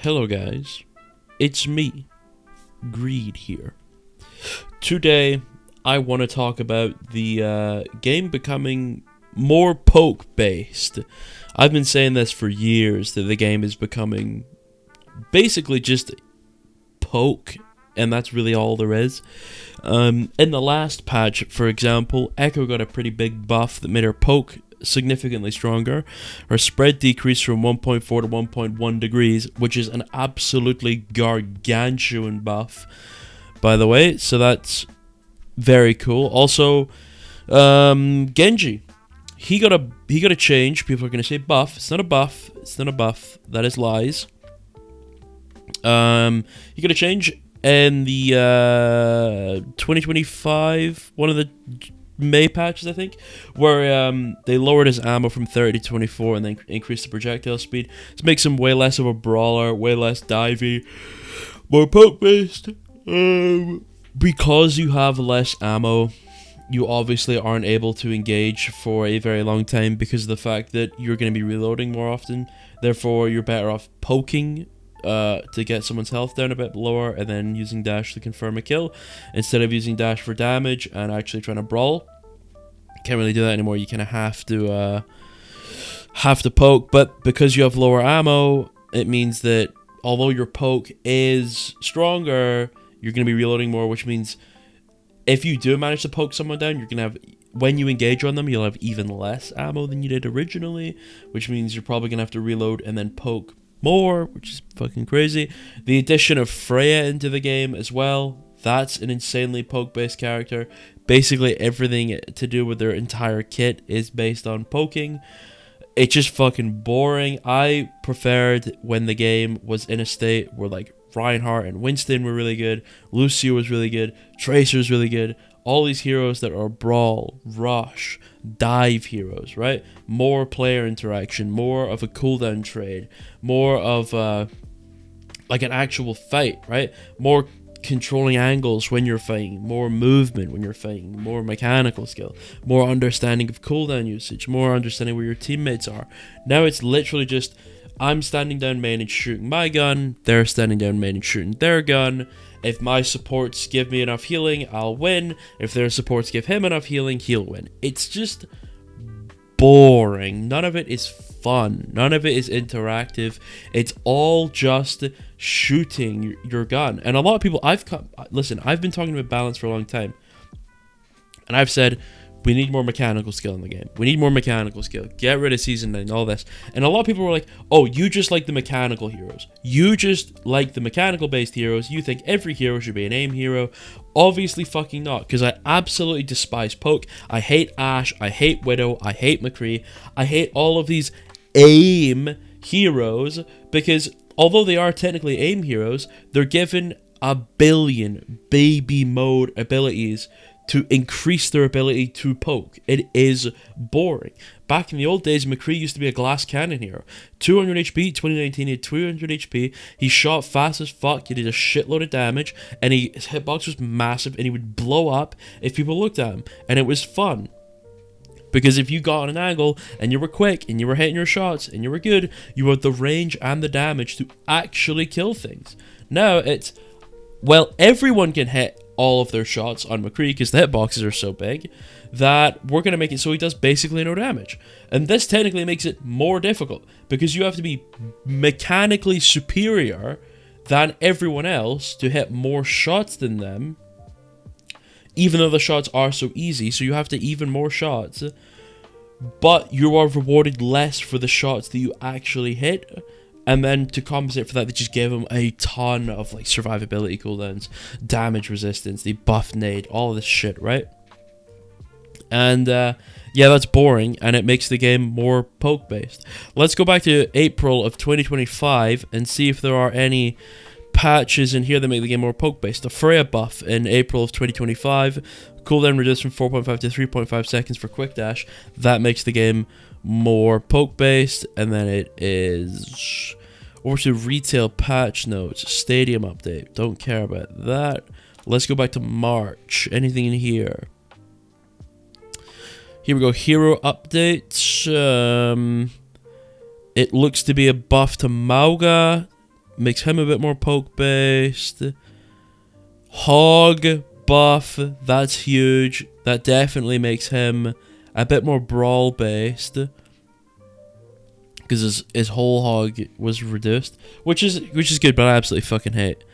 Hello guys, it's me, Greed here. Today, I want to talk about the game becoming more poke-based. I've been saying this for years, that the game is becoming basically just poke, and that's really all there is. In the last patch, for example, Echo got a pretty big buff that made her poke significantly stronger. Her spread decreased from 1.4 to 1.1 degrees, which is an absolutely gargantuan buff, by the way, so that's very cool. Also, Genji, he got a change. People are going to say buff. It's not a buff. It's not a buff. That is lies. He got a change in the 2025, one of the May patches, I think, where they lowered his ammo from 30 to 24 and then increased the projectile speed. This makes him way less of a brawler, way less divey, more poke based. Because you have less ammo, you obviously aren't able to engage for a very long time because of the fact that you're going to be reloading more often. Therefore, you're better off poking to get someone's health down a bit lower, and then using dash to confirm a kill instead of using dash for damage and actually trying to brawl. Can't really do that anymore. You kind of have to poke, but because you have lower ammo, it means that although your poke is stronger, you're going to be reloading more, which means if you do manage to poke someone down, you're going to have, when you engage on them, you'll have even less ammo than you did originally, which means you're probably going to have to reload and then poke more, which is fucking crazy. The addition of Freya into the game as well, that's an insanely poke-based character. Basically everything to do with their entire kit is based on poking. It's just fucking boring. I preferred when the game was in a state where like Reinhardt and Winston were really good, Lucio was really good, Tracer's really good, all these heroes that are brawl, rush, dive heroes, right? More player interaction, more of a cooldown trade, more of like an actual fight, right? More controlling angles when you're fighting, more movement when you're fighting, more mechanical skill, more understanding of cooldown usage, more understanding where your teammates are. Now it's literally just, I'm standing down main and shooting my gun, they're standing down main and shooting their gun. If my supports give me enough healing, I'll win. If their supports give him enough healing, he'll win. It's just boring. None of it is fun. None of it is interactive. It's all just shooting your gun. And a lot of people, listen, I've been talking about balance for a long time. And I've said, we need more mechanical skill in the game. We need more mechanical skill. Get rid of Season 9, all this. And a lot of people were like, oh, you just like the mechanical heroes. You just like the mechanical-based heroes. You think every hero should be an aim hero. Obviously fucking not, because I absolutely despise poke. I hate Ashe. I hate Widow. I hate McCree. I hate all of these aim heroes, because although they are technically aim heroes, they're given a billion baby mode abilities to increase their ability to poke. It is boring. Back in the old days, McCree used to be a glass cannon hero. 200 HP, 2019 he had 200 HP, he shot fast as fuck, he did a shitload of damage, and his hitbox was massive, and he would blow up if people looked at him, and it was fun. Because if you got on an angle, and you were quick, and you were hitting your shots, and you were good, you had the range and the damage to actually kill things. Now it's, well, everyone can hit all of their shots on McCree because the hitboxes are so big that we're going to make it so he does basically no damage. And this technically makes it more difficult because you have to be mechanically superior than everyone else to hit more shots than them, even though the shots are so easy, so you have to even more shots, but you are rewarded less for the shots that you actually hit. And then to compensate for that, they just gave him a ton of like survivability cooldowns, damage resistance, they buffed nade, all of this shit, right? And yeah, that's boring, and it makes the game more poke based. Let's go back to April of 2025 and see if there are any patches in here that make the game more poke based. The Freya buff in April of 2025, cooldown reduced from 4.5 to 3.5 seconds for quick dash. That makes the game more poke based. And then it is over to retail patch notes, stadium update, don't care about that. Let's go back to March. Anything in here? Here we go, hero updates. It looks to be a buff to Mauga, makes him a bit more poke based. Hog buff, that's huge. That definitely makes him a bit more brawl based, because his whole hog was reduced, which is good. But I absolutely fucking hate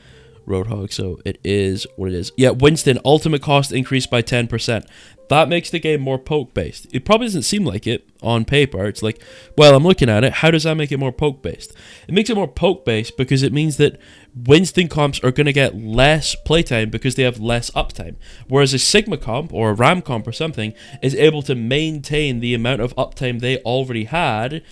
Roadhog, so it is what it is. Yeah, Winston, ultimate cost increased by 10%. That makes the game more poke-based. It probably doesn't seem like it on paper. It's like, well, I'm looking at it. How does that make it more poke-based? It makes it more poke-based because it means that Winston comps are going to get less playtime because they have less uptime. Whereas a Sigma comp or a Ram comp or something is able to maintain the amount of uptime they already had,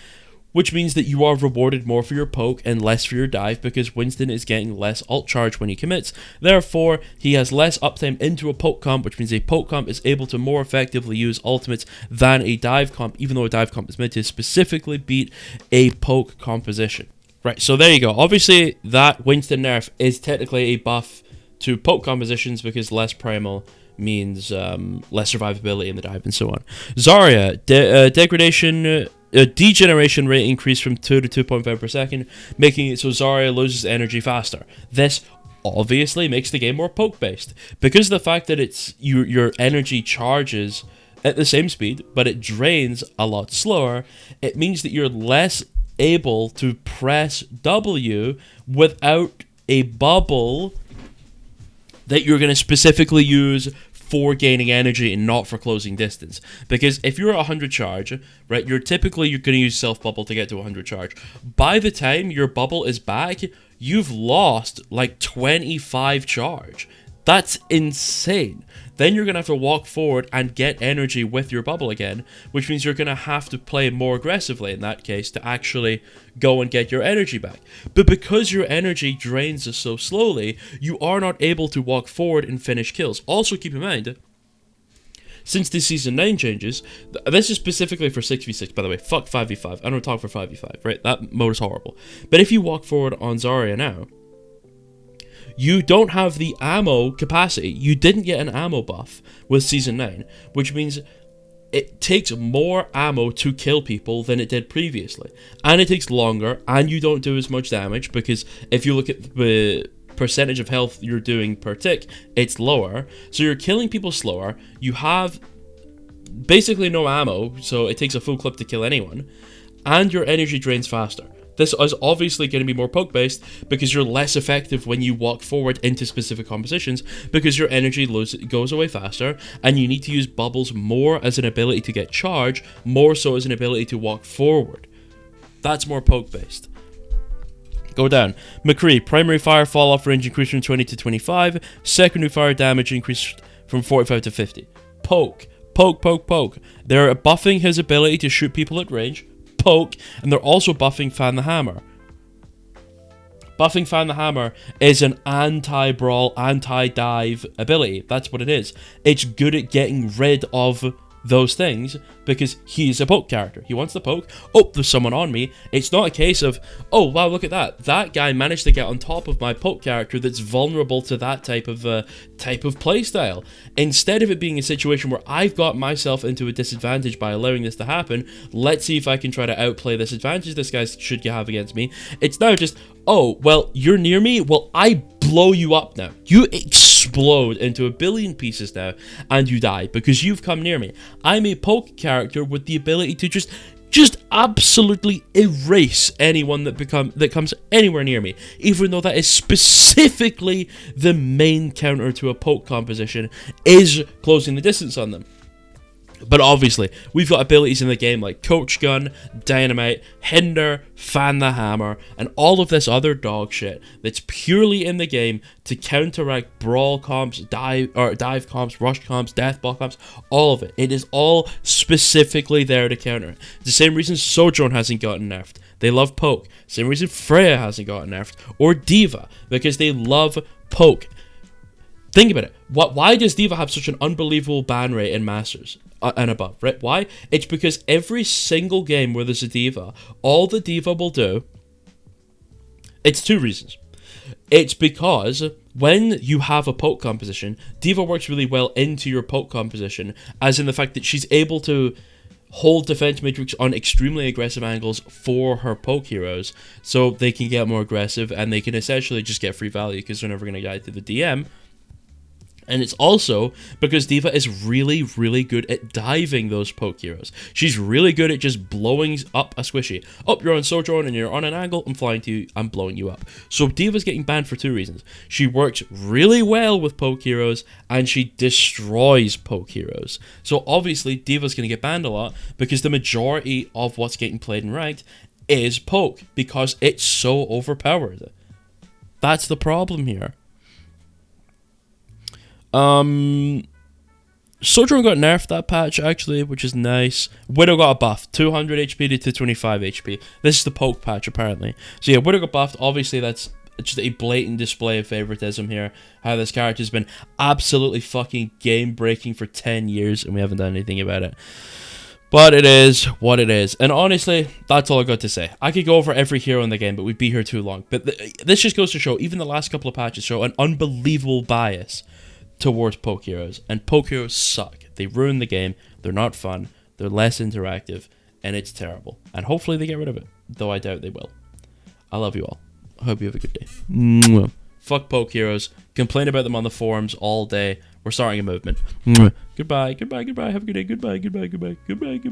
which means that you are rewarded more for your poke and less for your dive because Winston is getting less ult charge when he commits. Therefore, he has less uptime into a poke comp, which means a poke comp is able to more effectively use ultimates than a dive comp, even though a dive comp is meant to specifically beat a poke composition. Right, so there you go. Obviously, that Winston nerf is technically a buff to poke compositions because less primal means less survivability in the dive and so on. Zarya, degeneration rate increased from 2 to 2.5 per second, making it so Zarya loses energy faster. This obviously makes the game more poke-based. Because of the fact that it's your energy charges at the same speed, but it drains a lot slower, it means that you're less able to press W without a bubble that you're going to specifically use for gaining energy and not for closing distance. Because if you're at 100 charge, right, you're going to use self bubble to get to 100 charge. By the time your bubble is back, you've lost like 25 charge. That's insane. Then you're going to have to walk forward and get energy with your bubble again, which means you're going to have to play more aggressively in that case to actually go and get your energy back. But because your energy drains so slowly, you are not able to walk forward and finish kills. Also keep in mind, since the Season 9 changes, this is specifically for 6v6, by the way, fuck 5v5, I don't talk for 5v5, right? That mode is horrible. But if you walk forward on Zarya now, you don't have the ammo capacity. You didn't get an ammo buff with Season 9, which means it takes more ammo to kill people than it did previously. And it takes longer, and you don't do as much damage, because if you look at the percentage of health you're doing per tick, it's lower. So you're killing people slower. You have basically no ammo, so it takes a full clip to kill anyone. And your energy drains faster. This is obviously going to be more poke-based because you're less effective when you walk forward into specific compositions because your energy goes away faster, and you need to use bubbles more as an ability to get charge, more so as an ability to walk forward. That's more poke-based. Go down. McCree, primary fire fall-off range increased from 20 to 25, secondary fire damage increased from 45 to 50. Poke. They're buffing his ability to shoot people at range, poke, and they're also buffing Fan the Hammer. Buffing Fan the Hammer is an anti-brawl, anti-dive ability. That's what it is. It's good at getting rid of those things because he's a poke character. He wants the poke. Oh, there's someone on me. It's not a case of, oh wow, look at that. That guy managed to get on top of my poke character that's vulnerable to that type of playstyle. Instead of it being a situation where I've got myself into a disadvantage by allowing this to happen, let's see if I can try to outplay this advantage this guy should have against me. It's now just, oh, well, you're near me? Well, I blow you up now. You explode into a billion pieces now, and you die because you've come near me. I'm a poke character with the ability to just absolutely erase anyone that comes anywhere near me, even though that is specifically the main counter to a poke composition, is closing the distance on them. But obviously, we've got abilities in the game like Coach Gun, Dynamite, Hinder, Fan the Hammer, and all of this other dog shit that's purely in the game to counteract Brawl comps, dive comps, Rush comps, Deathball comps, all of it. It is all specifically there to counter it. It's the same reason Sojourn hasn't gotten nerfed. They love poke. Same reason Freya hasn't gotten nerfed. Or D.Va, because they love poke. Think about it. Why does D.Va have such an unbelievable ban rate in Masters and above, right? Why? It's because every single game where there's a D.Va, all the D.Va will do, it's two reasons. It's because when you have a poke composition, D.Va works really well into your poke composition, as in the fact that she's able to hold defense matrix on extremely aggressive angles for her poke heroes, so they can get more aggressive and they can essentially just get free value because they're never going to die through the DM. And it's also because D.Va is really, really good at diving those poke heroes. She's really good at just blowing up a squishy. Oh, you're on Sojourn and you're on an angle, I'm flying to you, I'm blowing you up. So D.Va's getting banned for 2 reasons. She works really well with poke heroes, and she destroys poke heroes. So obviously, D.Va's going to get banned a lot, because the majority of what's getting played in Ranked is poke, because it's so overpowered. That's the problem here. Sojourn got nerfed that patch, actually, which is nice. Widow got a buff, 200 HP to 225 HP. This is the poke patch, apparently. So yeah, Widow got buffed. Obviously, that's just a blatant display of favoritism here. How this character's been absolutely fucking game-breaking for 10 years, and we haven't done anything about it. But it is what it is. And honestly, that's all I got to say. I could go over every hero in the game, but we'd be here too long. But this just goes to show, even the last couple of patches show an unbelievable bias towards poke heroes, and poke heroes suck. They ruin the game, they're not fun, they're less interactive, and it's terrible. And hopefully they get rid of it, though I doubt they will. I love you all. I hope you have a good day. Mwah. Fuck poke heroes. Complain about them on the forums all day. We're starting a movement. Mwah. Goodbye, goodbye, goodbye. Have a good day. Goodbye, goodbye, goodbye, goodbye, goodbye.